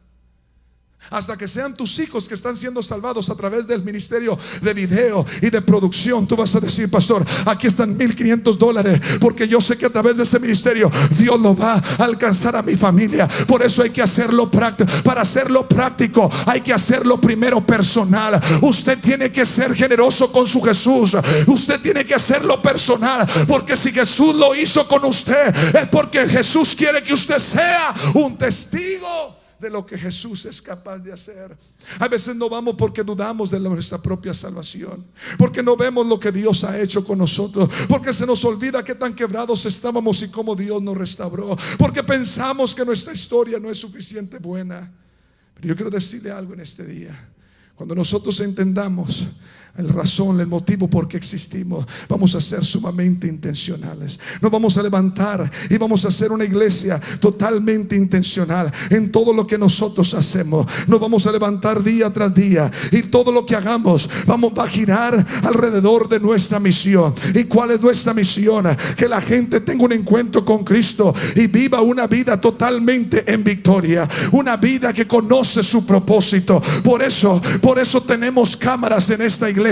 Hasta que sean tus hijos que están siendo salvados a través del ministerio de video y de producción, tú vas a decir: pastor, aquí están $1,500, porque yo sé que a través de ese ministerio Dios lo va a alcanzar a mi familia. Por eso hay que hacerlo práctico. Para hacerlo práctico hay que hacerlo primero personal. Usted tiene que ser generoso con su Jesús. Usted tiene que hacerlo personal, porque si Jesús lo hizo con usted, es porque Jesús quiere que usted sea un testigo de lo que Jesús es capaz de hacer. A veces no vamos porque dudamos de nuestra propia salvación, porque no vemos lo que Dios ha hecho con nosotros, porque se nos olvida qué tan quebrados estábamos y cómo Dios nos restauró, porque pensamos que nuestra historia no es suficiente buena. Pero yo quiero decirle algo en este día: cuando nosotros entendamos el razón, el motivo por qué existimos, vamos a ser sumamente intencionales. Nos vamos a levantar y vamos a hacer una iglesia totalmente intencional en todo lo que nosotros hacemos. Nos vamos a levantar día tras día, y todo lo que hagamos vamos a girar alrededor de nuestra misión. ¿Y cuál es nuestra misión? Que la gente tenga un encuentro con Cristo y viva una vida totalmente en victoria, una vida que conoce su propósito. Por eso tenemos cámaras en esta iglesia.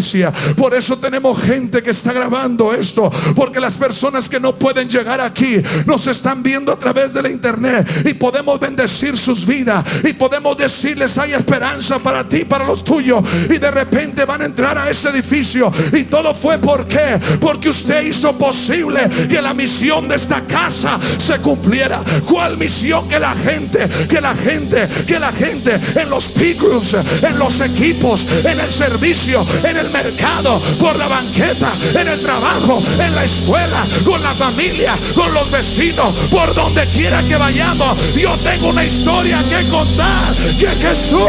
Por eso tenemos gente que está grabando esto, porque las personas que no pueden llegar aquí nos están viendo a través de la internet, y podemos bendecir sus vidas y podemos decirles: hay esperanza para ti, para los tuyos. Y de repente van a entrar a ese edificio, y todo fue ¿por qué? Porque usted hizo posible que la misión de esta casa se cumpliera. ¿Cuál misión? Que la gente en los P-groups, en los equipos, en el servicio, en el mercado, por la banqueta, en el trabajo, en la escuela, con la familia, con los vecinos, por donde quiera que vayamos, yo tengo una historia que contar, que Jesús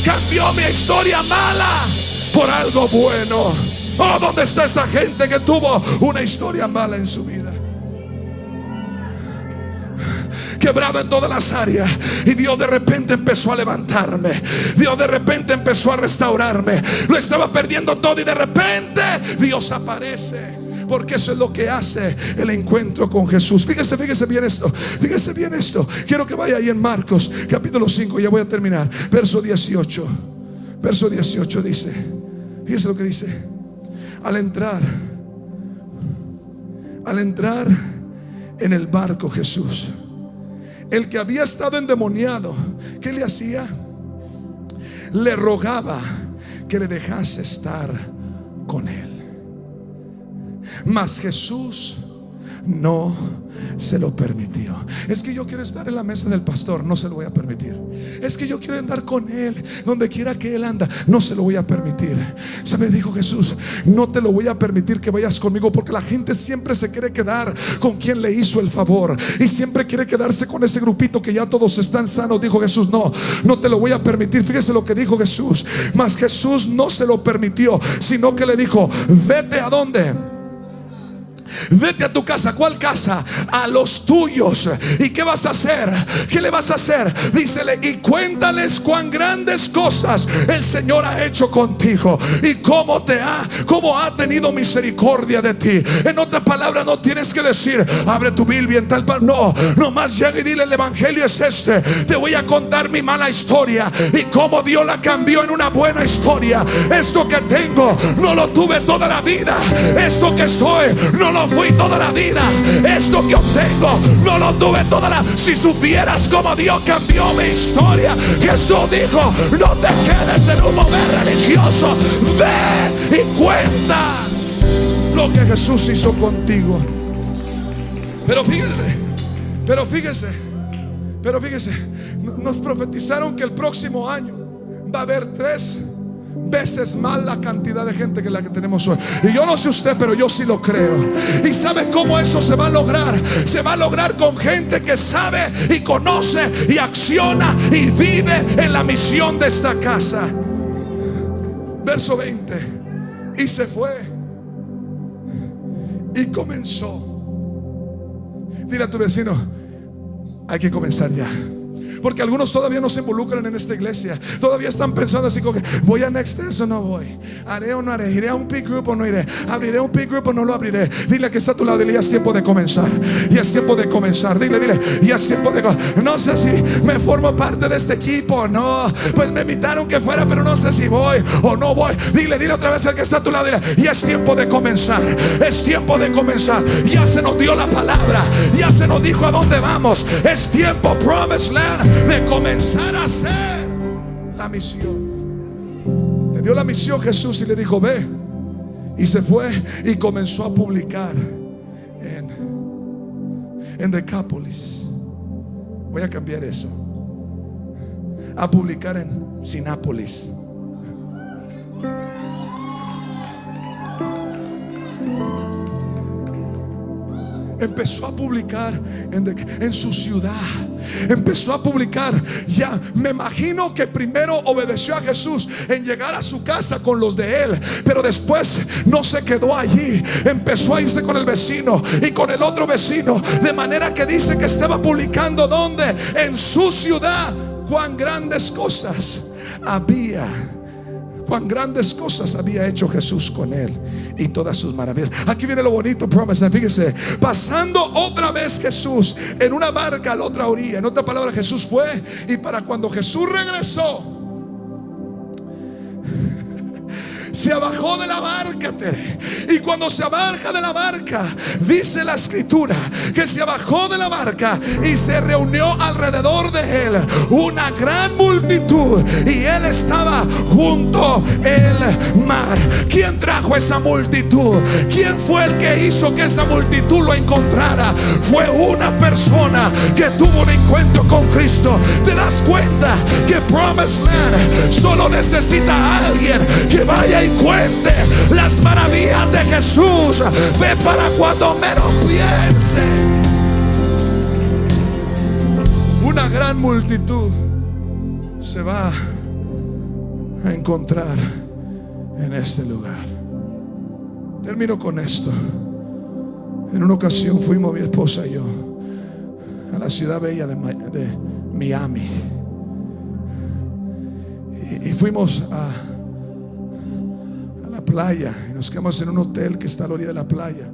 cambió mi historia mala por algo bueno. Oh, ¿dónde está esa gente que tuvo una historia mala en su vida? Quebrado en todas las áreas, y Dios de repente empezó a levantarme. Dios de repente empezó a restaurarme. Lo estaba perdiendo todo y de repente Dios aparece, porque eso es lo que hace el encuentro con Jesús. Fíjese bien esto. Fíjese bien esto. Quiero que vaya ahí en Marcos capítulo 5. Ya voy a terminar. Verso 18. Verso 18 dice, fíjese lo que dice: al entrar en el barco Jesús, el que había estado endemoniado, ¿qué le hacía? Le rogaba que le dejase estar con él. Mas Jesús no se lo permitió. Es que yo quiero estar en la mesa del pastor, no se lo voy a permitir. Es que yo quiero andar con él donde quiera que él anda, no se lo voy a permitir. ¿Sabe? Dijo Jesús, no te lo voy a permitir que vayas conmigo, porque la gente siempre se quiere quedar con quien le hizo el favor y siempre quiere quedarse con ese grupito que ya todos están sanos. Dijo Jesús, no, no te lo voy a permitir. Fíjese lo que dijo Jesús. Mas Jesús no se lo permitió, sino que le dijo, vete a dónde. Vete a tu casa. ¿Cuál casa? A los tuyos. ¿Y qué vas a hacer? ¿Qué le vas a hacer? Dícele, y cuéntales cuán grandes cosas el Señor ha hecho contigo y cómo ha tenido misericordia de ti. En otras palabras, no tienes que decir, abre tu Biblia en tal parte. No, nomás llega y dile, el evangelio es este. Te voy a contar mi mala historia y cómo Dios la cambió en una buena historia. Esto que tengo no lo tuve toda la vida. Esto que soy no lo fui toda la vida. Esto que obtengo no lo tuve toda la. Si supieras cómo Dios cambió mi historia. Jesús dijo, no te quedes en un mover religioso. Ve y cuenta lo que Jesús hizo contigo. Pero fíjese, nos profetizaron que el próximo año va a haber 3 veces más la cantidad de gente que la que tenemos hoy. Y yo no sé usted, pero yo sí lo creo. ¿Y sabe cómo eso se va a lograr? Se va a lograr con gente que sabe y conoce y acciona y vive en la misión de esta casa. Verso 20. Y se fue y comenzó. Dile a tu vecino, hay que comenzar ya. Porque algunos todavía no se involucran en esta iglesia. Todavía están pensando así como que voy a Next Steps o no voy, haré o no haré, iré a un Peak Group o no iré, abriré un Peak Group o no lo abriré. Dile que está a tu lado, dile, ya es tiempo de comenzar. Ya es tiempo de comenzar. Dile, ya es tiempo de no sé si me formo parte de este equipo. No, pues me invitaron que fuera, pero no sé si voy o no voy. Dile otra vez al que está a tu lado, dile, ya es tiempo de comenzar. Es tiempo de comenzar. Ya se nos dio la palabra, ya se nos dijo a dónde vamos. Es tiempo, Promised Land, de comenzar a hacer la misión. Le dio la misión Jesús y le dijo, ve. Y se fue y comenzó a publicar en Decápolis. Voy a cambiar eso, a publicar en Sinápolis. Empezó a publicar en su ciudad. Empezó a publicar. Ya me imagino que primero obedeció a Jesús en llegar a su casa con los de él, pero después no se quedó allí. Empezó a irse con el vecino y con el otro vecino, de manera que dice que estaba publicando ¿dónde? En su ciudad. Cuán grandes cosas había. Cuán grandes cosas había hecho Jesús con él y todas sus maravillas. Aquí viene lo bonito, Promise. Fíjese, pasando otra vez Jesús en una barca a la otra orilla. En otra palabra, Jesús fue, y para cuando Jesús regresó, se bajó de la barca. Y cuando se baja de la barca, dice la escritura que se bajó de la barca y se reunió alrededor de él una gran multitud, y él estaba junto al mar. ¿Quién trajo esa multitud? ¿Quién fue el que hizo que esa multitud lo encontrara? Fue una persona que tuvo un encuentro con Cristo. ¿Te das cuenta que Promised Land solo necesita a alguien que vaya y cuente las maravillas de Jesús? Ve para cuando menos piense. Una gran multitud se va a encontrar en este lugar. Termino con esto. En una ocasión fuimos mi esposa y yo a la ciudad bella de Miami, y fuimos a la playa y nos quedamos en un hotel que está a la orilla de la playa,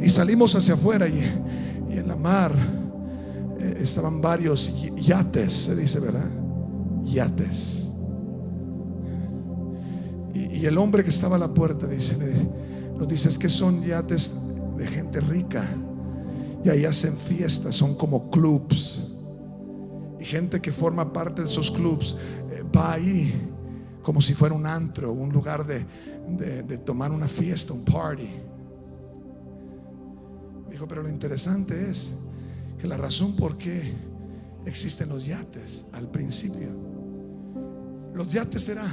y salimos hacia afuera y en la mar estaban varios yates, se dice, ¿verdad? Yates. Y el hombre que estaba a la puerta nos dice, es que son yates de gente rica y ahí hacen fiestas, son como clubs, y gente que forma parte de esos clubs va ahí como si fuera un antro, un lugar de tomar una fiesta, un party. Dijo, pero lo interesante es que la razón por qué existen los yates al principio, los yates eran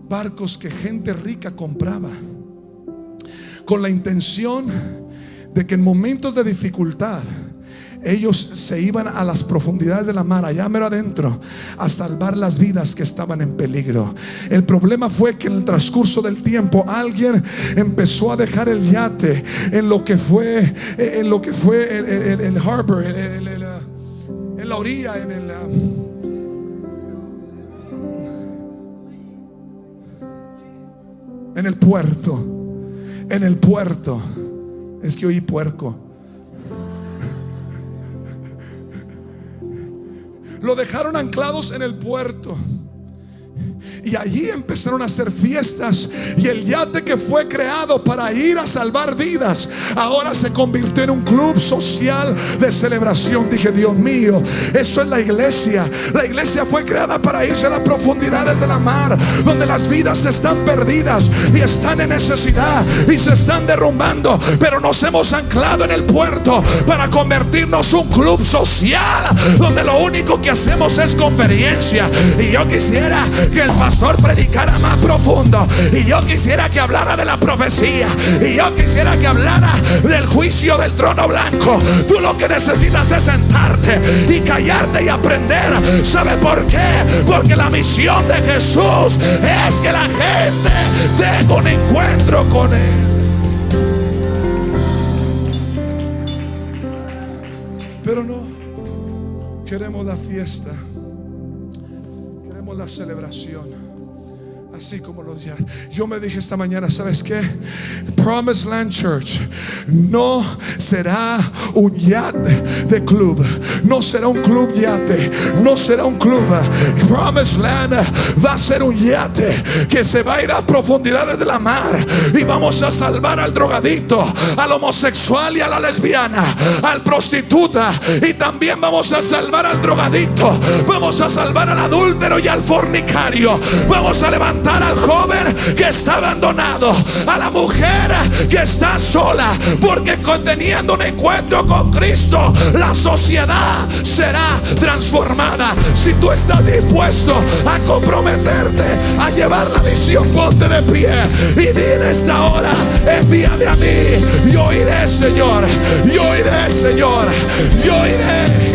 barcos que gente rica compraba con la intención de que en momentos de dificultad ellos se iban a las profundidades de la mar, allá mero adentro, a salvar las vidas que estaban en peligro. El problema fue que en el transcurso del tiempo alguien empezó a dejar el yate en lo que fue el harbor, en la orilla, en el puerto. En el puerto. Es que oí puerco. Lo dejaron anclados en el puerto. Y allí empezaron a hacer fiestas. Y el yate que fue creado para ir a salvar vidas, ahora se convirtió en un club social de celebración. Dije, Dios mío, eso es la iglesia. La iglesia fue creada para irse a las profundidades de la mar, donde las vidas están perdidas y están en necesidad y se están derrumbando. Pero nos hemos anclado en el puerto para convertirnos en un club social, donde lo único que hacemos es conferencia. Y yo quisiera que el pastor predicara más profundo, y yo quisiera que hablara de la profecía, y yo quisiera que hablara del juicio del trono blanco. Tú lo que necesitas es sentarte y callarte y aprender. ¿Sabe por qué? Porque la misión de Jesús es que la gente tenga un encuentro con Él. Pero no queremos la fiesta, queremos la celebración. Así como los yates. Yo me dije esta mañana, ¿sabes qué? Promised Land Church no será un yate de club, no será un club yate, no será un club. Promised Land va a ser un yate que se va a ir a profundidades de la mar, y vamos a salvar al drogadicto, al homosexual y a la lesbiana, al prostituta, y también vamos a salvar al drogadicto, vamos a salvar al adúltero y al fornicario, vamos a levantar al joven que está abandonado, a la mujer que está sola, porque teniendo un encuentro con Cristo, la sociedad será transformada. Si tú estás dispuesto a comprometerte a llevar la visión, ponte de pie y di en esta hora: envíame a mí. Yo iré, Señor, yo iré, Señor, yo iré.